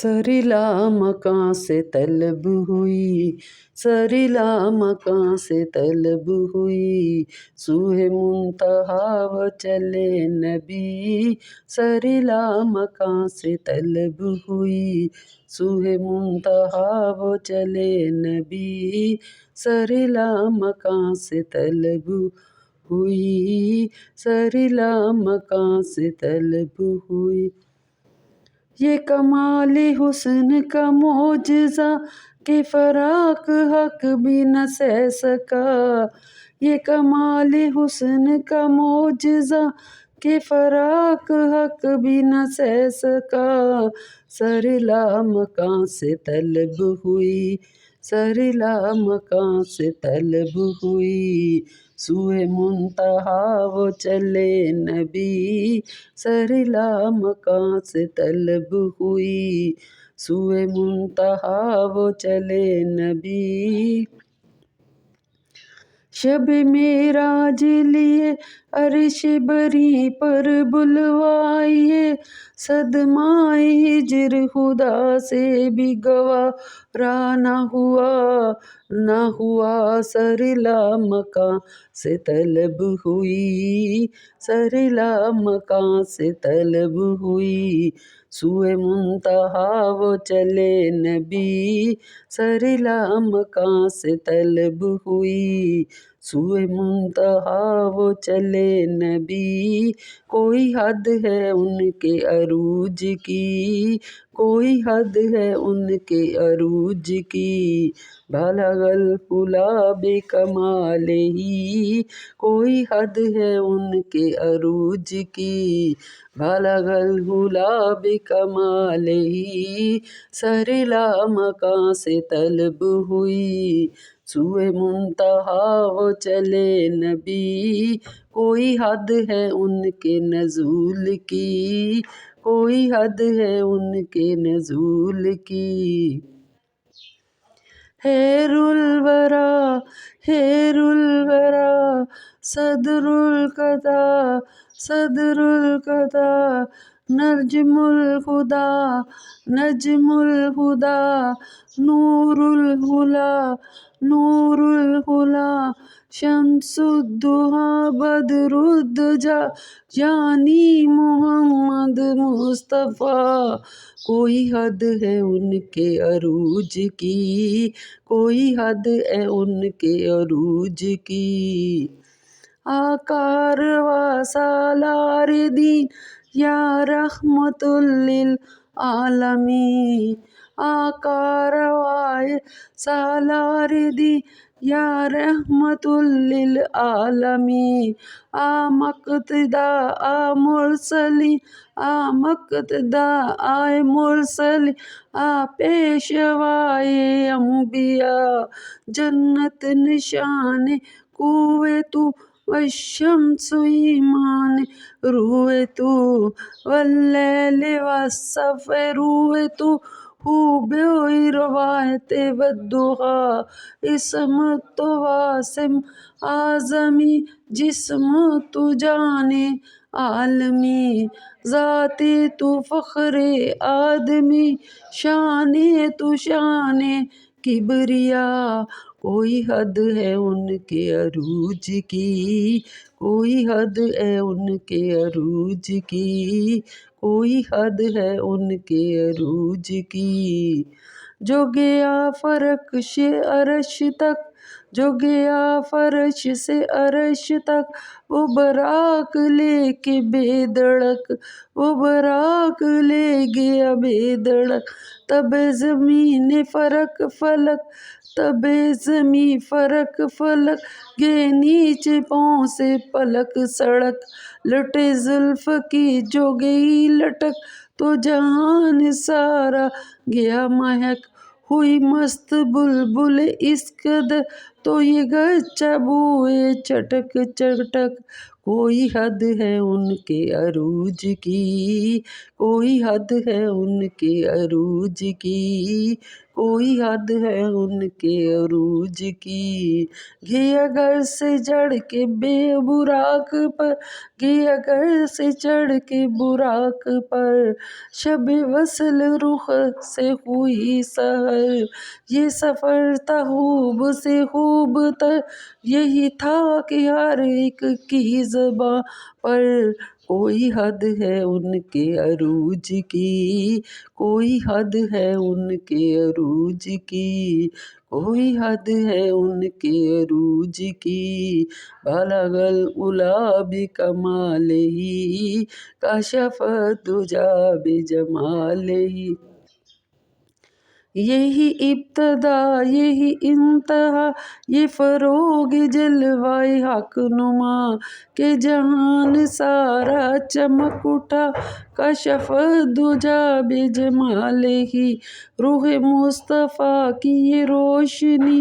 سریلا مکاں سے طلب ہوئی، سریلا مکاں سے طلب ہوئی، سوئے منتہا وہ چلے نبی، سریلا مکاں سے طلب ہوئی، سوئے منتہا وہ چلے نبی، سریلا مکاں سے طلب ہوئی، سریلا مکاں سے طلب ہوئی۔ یہ کمال حسن کا معجزہ کہ فراق حق بھی نہ سہ سکا، یہ کمال حسن کا معجزہ کہ فراق حق بھی نہ سہ سکا، سریلا مکاں سے طلب ہوئی، سریلا مکاں سے طلب ہوئی، سوئے منتہا وہ چلے نبی، سریلا مکاں سے طلب ہوئی، سوئے منتہا وہ چلے نبی۔ شب معراج لیے عرش بری پر بلوائیے، صدمہ ہجر خدا سے بھی گوارا نہ ہوا، نہ ہوا، سریلا مکاں سے طلب ہوئی، سریلا مکاں سے طلب ہوئی، سوئے منتہا وہ چلے نبی، سریلا مکاں سے طلب ہوئی، سوئے منتہا وہ چلے نبی۔ کوئی حد ہے ان کے عروج کی، کوئی حد ہے ان کے عروج کی، بلغ العلا بکمالہ، کوئی حد ہے ان کے عروج کی، بلغ العلا بکمالہ، سریلا مکاں سے طلب ہوئی، سوئے منتہا وہ چلے نبی۔ کوئی حد ہے ان کے نزول کی، کوئی حد ہے ان کے نزول کی، خیر الورا، خیر الورا، صدر القدا، صدر القدا، نجم الہدیٰ، نجم الہدیٰ، نور الہدیٰ، نور الہدیٰ، شمس الضحیٰ، بدر الدجیٰ، یعنی محمد مصطفیٰ۔ کوئی حد ہے ان کے عروج کی، کوئی حد ہے ان کے عروج کی، آقا رواں سالار دین یا رحمت للعالمین، آقا رواں سالار دین یا رحمت للعالمین، آ مقتدیٰ آ مرسلین، آ مقتدیٰ آ مرسلین، آ پیشوائے انبیاء، جنت نشان کوہ طور والشمس ایمان روح طور، واللیل والصبح روح طور، خوبی روایت والضحیٰ، اسم تو عاصم اعظمی، جسم تو جان عالمی، ذات تو فخر آدمی، شان تو شان کبریاء۔ کوئی حد ہے ان کے عروج کی، کوئی حد ہے ان کے عروج کی، کوئی حد ہے ان کے عروج کی، جو گیا فرش عرش تک، جو گیا فرش سے عرش تک، وہ براق لے کے بے دڑک، وہ براق لے گیا بے دڑک، تب زمین فرق فلک، تب زمین فرق فلک، گئے نیچے پاؤں سے پلک سڑک، لٹے زلف کی جو گئی لٹک، تو جہان سارا گیا مہک، ہوئی مست بلبل اس قدر، تو یہ گچا بوئے چٹک چٹک۔ کوئی حد ہے ان کے عروج کی، کوئی حد ہے ان کے عروج کی، کوئی حد ہے ان کے عروج کی۔ گیا گھر سے چڑھ کے بے براق پر، گیا گھر سے چڑھ کے براق پر، شب وصل رخ سے ہوئی سحر، یہ سفر تھا خوب سے خوب تر، یہی تھا کہ ہر ایک کی زباں پر کوئی حد ہے ان کے عروج کی، کوئی حد ہے ان کے عروج کی، کوئی حد ہے ان کے عروج کی۔ بلغ العلا بکمالہ، کشف الدجیٰ بجمالہ، یہی ابتدا یہی انتہا، یہ فروغ جلوۂ حق نما، کہ جہان سارا چمک اٹھا، کشف الدجیٰ بجمالہ۔ روح مصطفیٰ کی یہ روشنی،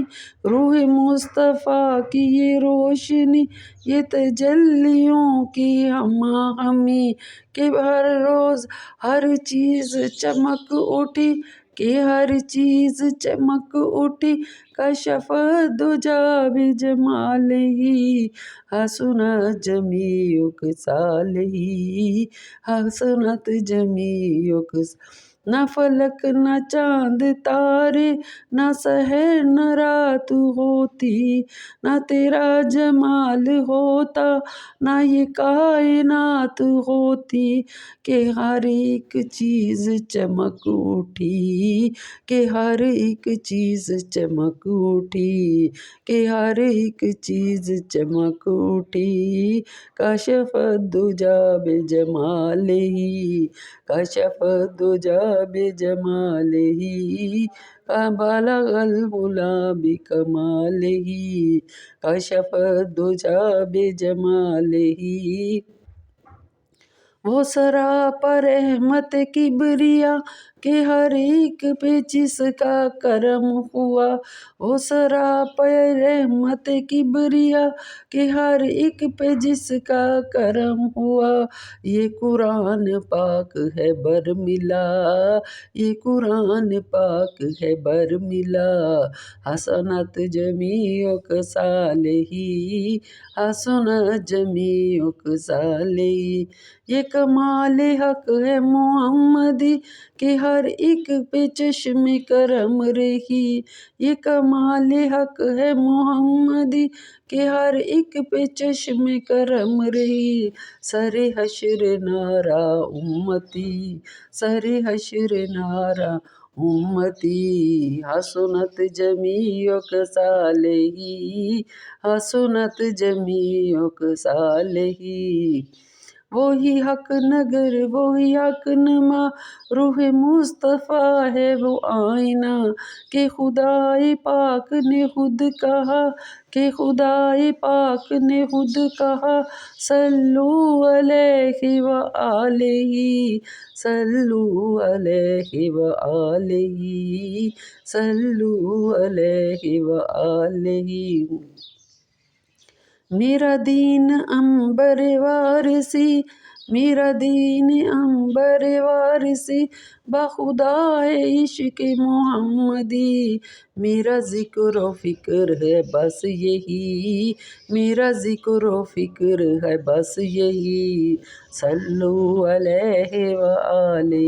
روح مصطفیٰ کی یہ روشنی، یہ تجلیوں کی ہمہ ہمی، کہ ہر روز ہر چیز چمک اٹھی، کہ ہر چیز چمک اٹھی، کشف الدجیٰ بجمالہ، حسنت جمیع خصالہ، حسنت جمیع نہ فلک نہ چاند تارے، نہ سحر نہ رات ہوتی، نہ تیرا جمال ہوتا، نہ یہ کائنات ہوتی، کہ ہر ایک چیز چمک اٹھی، کہ ہر ایک چیز چمک اٹھی، کہ ہر ایک چیز چمک اٹھی، کشف الدجیٰ بجمالہ، کشف الدجیٰ بجمالہ، بلغ العلا بکمالہ، کشف الدجیٰ بجمالہ۔ وہ سراپا رحمت کبریا، کہ ہر ایک پہ جس کا کرم ہوا، وہ سراپا رحمت کبریا، کہ ہر ایک پہ جس کا کرم ہوا۔ یہ قرآن پاک ہے برملا، یہ قرآن پاک ہے برملا، حسنت جمیع خصالہ، حسنت جمیع خصالہ۔ یہ کمال حق ہے محمدی، کہ ہر ایک پہ چشم کرم رہی، یہ کمال حق ہے محمدی، کہ ہر ایک پہ چشم کرم رہی۔ سر حشر نعرہ امتی، سر حشر نعرہ امتی، حسنت جمیع خصالہ، حسنت جمیع خصالہ۔ وہی حق نگر وہی حق نما، روح مصطفیٰ ہے وہ آئینہ، کہ خدائے پاک نے خود کہا، کہ خدائے پاک نے خود کہا، صلو علیہ وآلہ، صلو علیہ وآلہ، صلو علیہ وآلہ۔ میرا دین عنبر وارثی، میرا دین عنبر وارثی، بخدائے عشق محمدی، میرا ذکر و فکر ہے بس یہی، میرا ذکر و فکر ہے بس یہی، صلو علیہ وآلہ،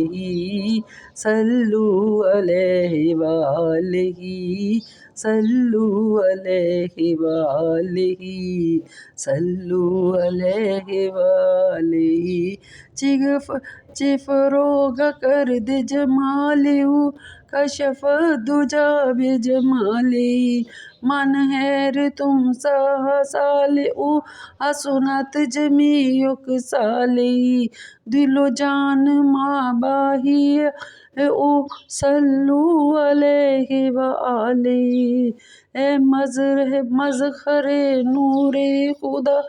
صلو علیہ وآلہ، صلو علیہ وآلہ، صلو علیہ وآلہ۔ چہ فروغ کرد جمال او، کشف الدجیٰ بجمالہ، من حیر تم سا حصال او، حسنت جمیع خصالہ، دل و جان ماں باہی او، صلو علیہ وآلہ۔ اے مظہر نور خدا،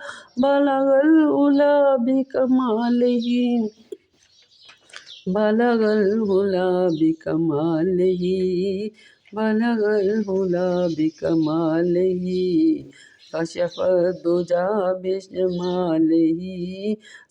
بلغ العلا بکمالہ، بلغ العلا بکمالہ، بلغ العلا بکمالہ، کشف الدجا بجمالہ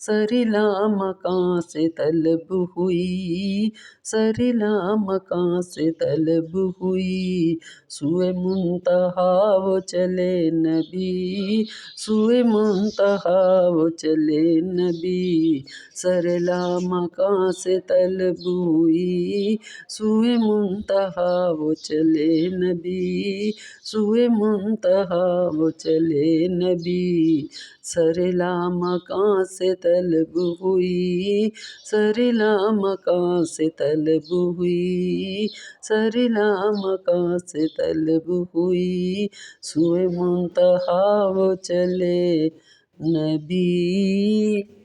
سریلا مکان سے طلب ہوئی، سریلا مکان سے طلب ہوئی، سوئے منتہا وہ چلے نبی، سوئے منتہا وہ چلے نبی، سریلا مکان سے طلب ہوئی، سوئے منتہا وہ چلے نبی، سوئے منتہا وہ چلے نبی، سریلا مکان سے طلب ہوئی، سریلا مکان سے طلب ہوئی، سریلا مکان سے طلب ہوئی، سوئے منتہا وہ چلے نبی۔